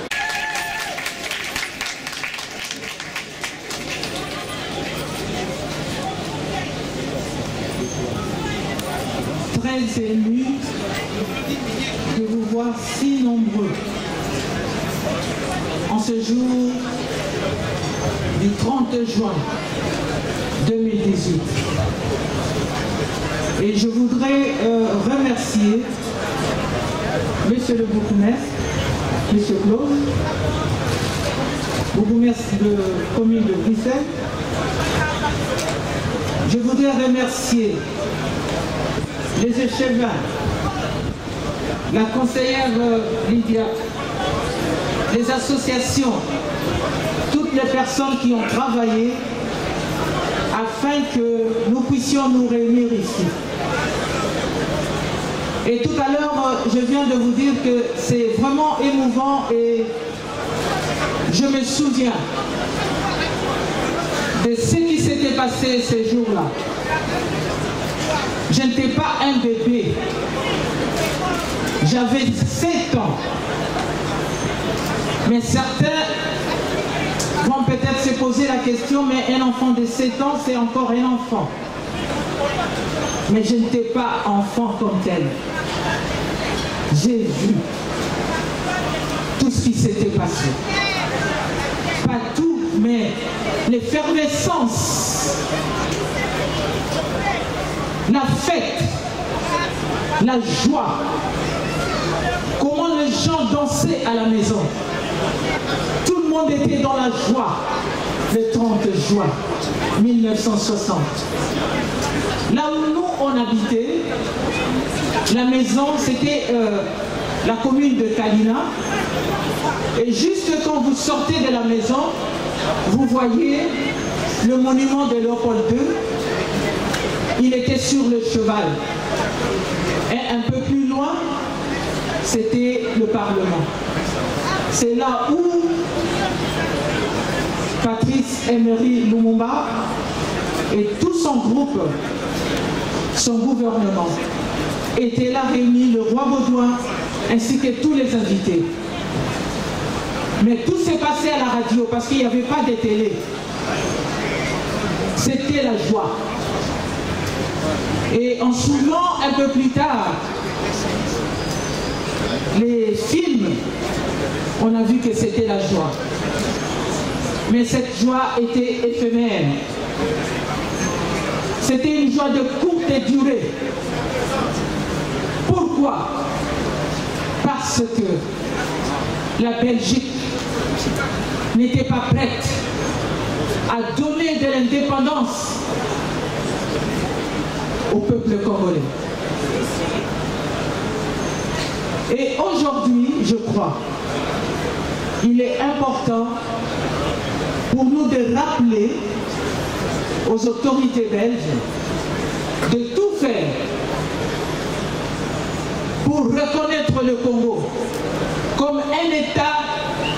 Très ému de vous voir si nombreux en ce jour du 30 juin 2018. Et je voudrais remercier Monsieur le bourgmestre, Monsieur Claude, bourgmestre de commune de Bruxelles. Je voudrais remercier les échevins, la conseillère Lydia, les associations, toutes les personnes qui ont travaillé afin que nous puissions nous réunir ici. Et tout à l'heure, je viens de vous dire que c'est vraiment émouvant et je me souviens de ce qui s'était passé ces jours-là. Je n'étais pas un bébé. J'avais 7 ans. Mais certains vont peut-être se poser la question, mais un enfant de 7 ans, c'est encore un enfant. Mais je n'étais pas enfant comme tel. J'ai vu tout ce qui s'était passé. Pas tout, mais l'effervescence, la fête, la joie, comment les gens dansaient à la maison. Tout le monde était dans la joie le 30 juin 1960. Là où nous on habitait, la maison c'était la commune de Kalina. Et juste quand vous sortez de la maison, vous voyez le monument de Léopold II. Il était sur le cheval. Et un peu plus loin, c'était le Parlement. C'est là où Patrice Emery Lumumba et tout son groupe, son gouvernement, étaient là réunis, le roi Baudouin, ainsi que tous les invités. Mais tout s'est passé à la radio parce qu'il n'y avait pas de télé. C'était la joie. Et en suivant un peu plus tard les films, on a vu que c'était la joie. Mais cette joie était éphémère. C'était une joie de courte durée. Pourquoi? Parce que la Belgique n'était pas prête à donner de l'indépendance au peuple congolais. Et aujourd'hui, je crois, il est important pour nous de rappeler aux autorités belges de tout faire pour reconnaître le Congo comme un État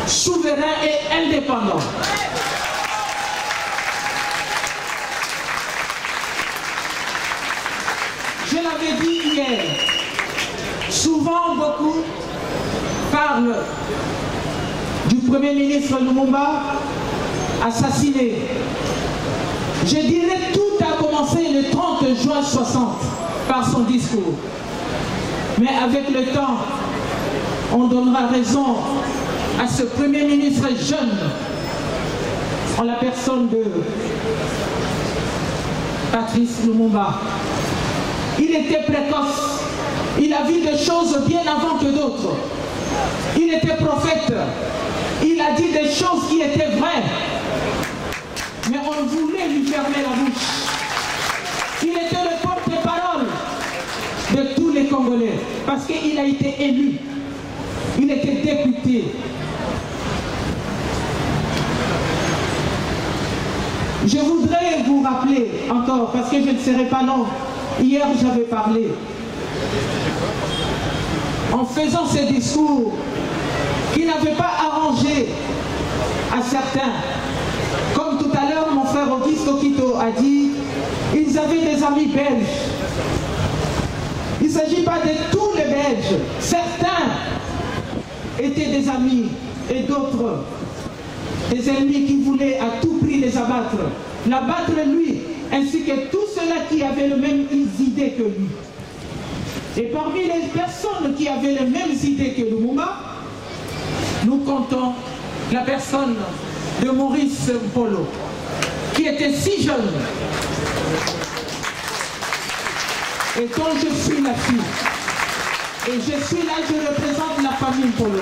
souverain et indépendant. Je l'avais dit hier, souvent beaucoup parlent du Premier ministre Lumumba assassiné. Je dirais tout a commencé le 30 juin 60 par son discours. Mais avec le temps, on donnera raison à ce Premier ministre jeune en la personne de Patrice Lumumba. Il était précoce. Il a vu des choses bien avant que d'autres. Il était prophète. Il a dit des choses qui étaient vraies. Mais on voulait lui fermer la bouche. Il était le porte-parole de tous les Congolais. Parce qu'il a été élu. Il était député. Je voudrais vous rappeler encore, parce que je ne serai pas long. Hier, j'avais parlé. En faisant ces discours qui n'avaient pas arrangé à certains. Comme tout à l'heure, mon frère Auguste Okito a dit, ils avaient des amis belges. Il ne s'agit pas de tous les Belges. Certains étaient des amis et d'autres des ennemis qui voulaient à tout prix les abattre. L'abattre lui, ainsi que tous ceux-là qui avaient les mêmes idées que lui. Et parmi les personnes qui avaient les mêmes idées que Lumumba, nous comptons la personne de Maurice Mpolo, qui était si jeune. Et quand je suis la fille, et je suis là, je représente la famille Mpolo.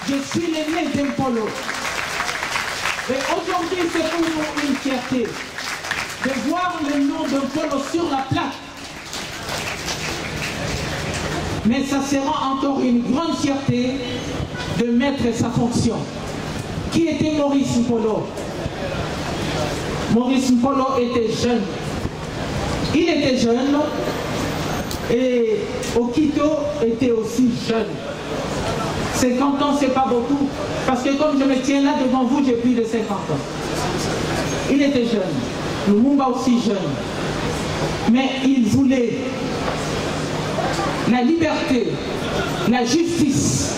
Je suis l'aîné d'Mpolo. Et aujourd'hui, c'est pour nous une fierté de voir le nom d'Mpolo sur la plaque. Mais ça sera encore une grande fierté de mettre sa fonction. Qui était Maurice Mpolo? Maurice Mpolo était jeune. Il était jeune Et Okito était aussi jeune. 50 ans, c'est pas beaucoup. Parce que comme je me tiens là devant vous, j'ai plus de 50 ans. Il était jeune. Lumumba aussi jeune. Mais il voulait la liberté, la justice,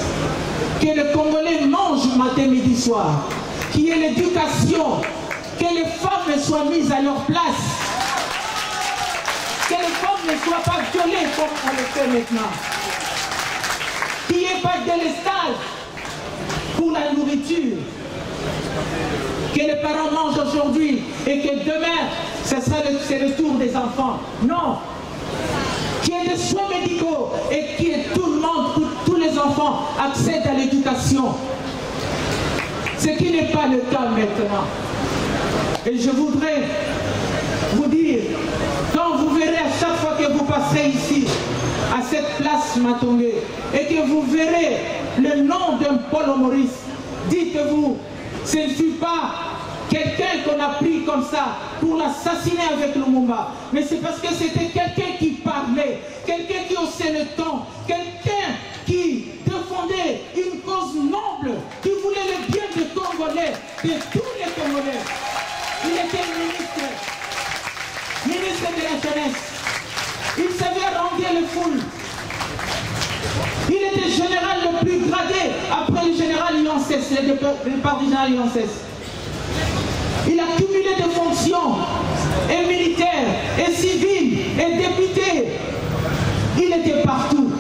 que le Congolais mange matin, midi, soir, qu'il y ait l'éducation, que les femmes soient mises à leur place, que les femmes ne soient pas violées comme on le fait maintenant, qu'il n'y ait pas de délestage pour la nourriture, que les parents mangent aujourd'hui et que demain, c'est le tour des enfants. Non. Qu'il y ait des soins médicaux et que tout le monde, tous les enfants accèdent à l'éducation. Ce qui n'est pas le cas maintenant. Et je voudrais vous dire, quand vous verrez à chaque fois que vous passerez ici, à cette place Matongé, et que vous verrez le nom d'un Paul Maurice, dites-vous, ce ne fut pas quelqu'un qu'on a pris comme ça pour l'assassiner avec Lumumba, mais c'est parce que c'était quelqu'un qui parlait, quelqu'un qui haussait le ton, quelqu'un qui défendait une cause noble, qui voulait le bien des Congolais, de tous les Congolais. Il était ministre de la jeunesse. Il savait ranger les foules. Il était général le plus gradé après le général Lyoncès, le départ du général Lyoncès. Il a cumulé des fonctions, et militaire, et civil, et député. Il était partout.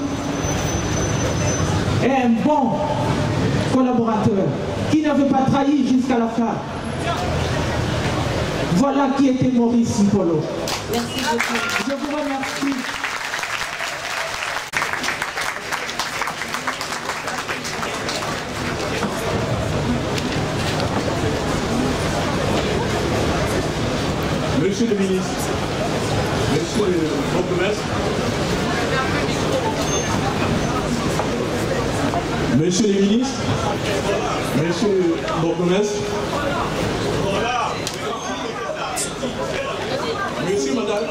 Et un bon collaborateur qui n'avait pas trahi jusqu'à la fin. Voilà qui était Maurice Mpolo. Merci beaucoup. Je vous remercie. Monsieur le ministre, monsieur le bourgmestre, monsieur le ministre, monsieur le bourgmestre, monsieur, madame.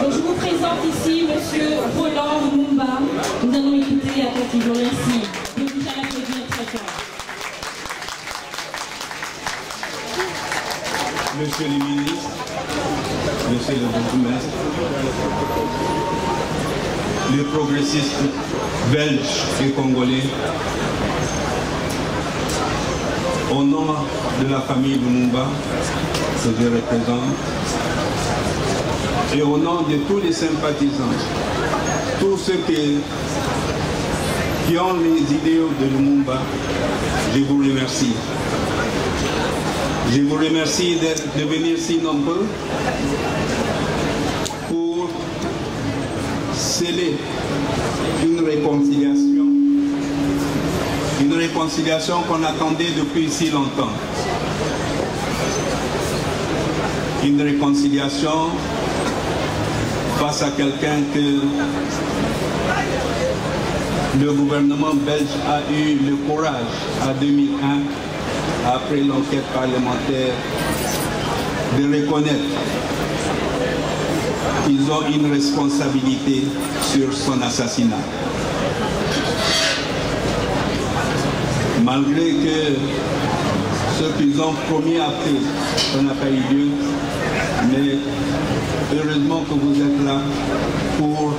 Donc je vous présente ici monsieur Roland Lumumba. Nous allons écouter la conclusion. Merci. Je vous applaudir très fort. Monsieur le ministre, monsieur le bourgmestre, les progressistes belges et congolais, au nom de la famille Lumumba que je représente, et au nom de tous les sympathisants, tous ceux qui ont les idéaux de Lumumba, je vous remercie. Je vous remercie de venir si nombreux pour sceller une réconciliation qu'on attendait depuis si longtemps. Une réconciliation face à quelqu'un que le gouvernement belge a eu le courage en 2001, après l'enquête parlementaire, de reconnaître qu'ils ont une responsabilité sur son assassinat. Malgré que ce qu'ils ont promis après, ça n'a pas eu lieu, mais heureusement que vous êtes là pour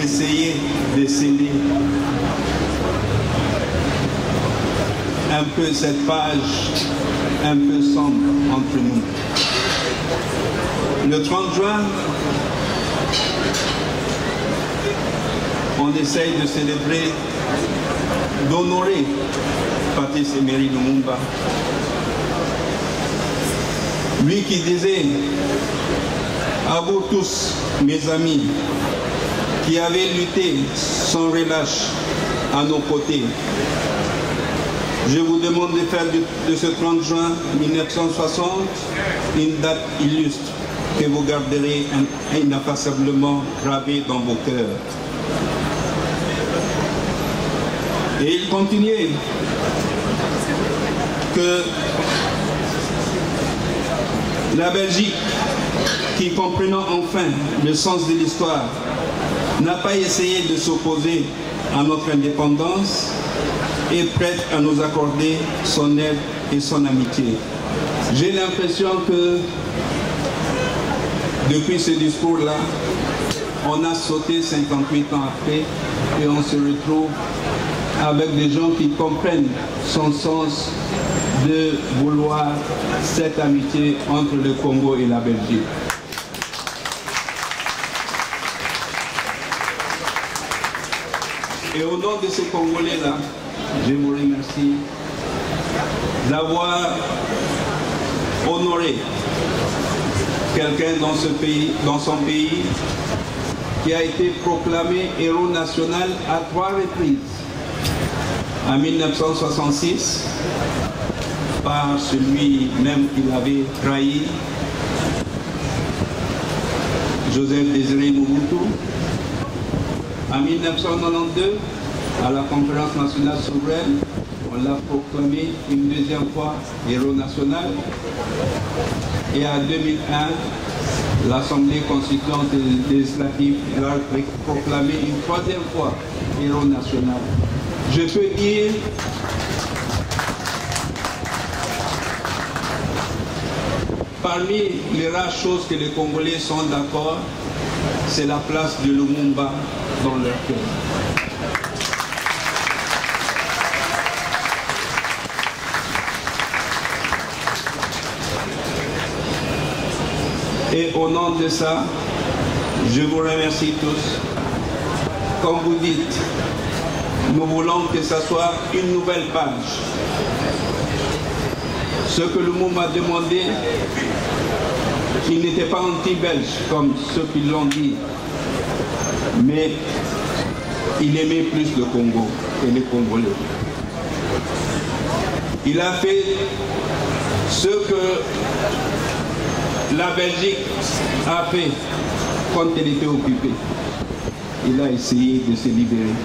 essayer de sceller un peu cette page un peu sombre entre nous. Le 30 juin, on essaye de célébrer, d'honorer Patrice Emery Lumumba. Lui qui disait à vous tous, mes amis, qui avez lutté sans relâche à nos côtés, je vous demande de faire de ce 30 juin 1960 une date illustre que vous garderez ineffaçablement gravé dans vos cœurs. Et il continuait que la Belgique, qui comprenant enfin le sens de l'histoire, n'a pas essayé de s'opposer à notre indépendance, est prête à nous accorder son aide et son amitié. J'ai l'impression que depuis ce discours-là, on a sauté 58 ans après et on se retrouve avec des gens qui comprennent son sens de vouloir cette amitié entre le Congo et la Belgique. Et au nom de ces Congolais-là, je vous remercie d'avoir honoré quelqu'un dans son pays qui a été proclamé héros national à 3 reprises. En 1966, par celui-même qui l'avait trahi, Joseph Désiré Mobutu. En 1992, à la conférence nationale souveraine, on l'a proclamé une deuxième fois héros national. Et en 2001, l'Assemblée constituante législative l'a proclamé une troisième fois héros national. Je peux dire parmi les rares choses que les Congolais sont d'accord, c'est la place de Lumumba dans leur cœur. Et au nom de ça, je vous remercie tous. Comme vous dites, nous voulons que ça soit une nouvelle page. Ce que Lumumba a demandé, il n'était pas anti-belge comme ceux qui l'ont dit, mais il aimait plus le Congo et les Congolais. Il a fait ce que la Belgique a fait quand elle était occupée. Il a essayé de se libérer.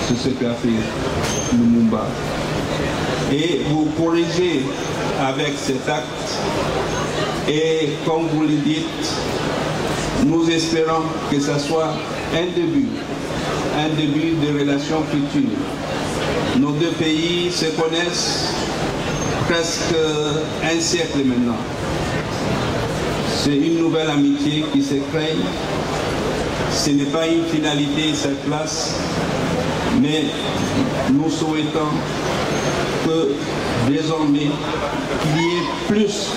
C'est ce qu'a fait Lumumba. Et vous corrigez avec cet acte. Et comme vous le dites, nous espérons que ce soit un début de relations futures. Nos deux pays se connaissent presque un siècle maintenant. C'est une nouvelle amitié qui se crée. Ce n'est pas une finalité, cette place, mais nous souhaitons que désormais qu'il y ait plus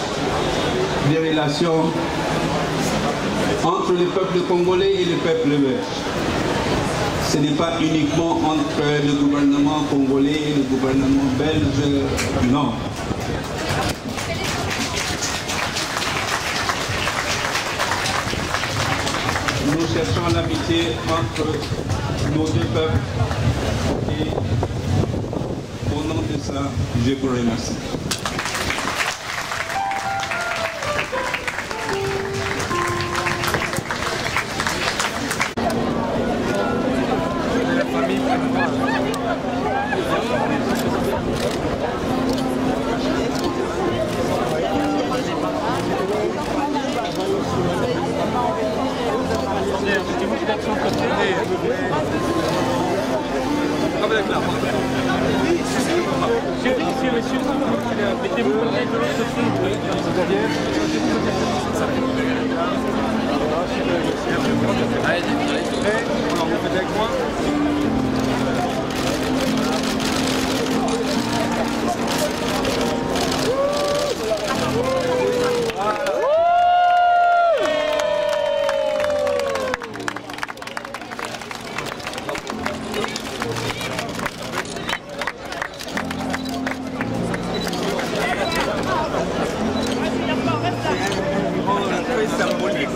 de relations entre le peuple congolais et le peuple belge. Ce n'est pas uniquement entre le gouvernement congolais et le gouvernement belge, non. Nous cherchons l'amitié entre nos deux peuples et au nom de ça, je vous remercie. Symbolique.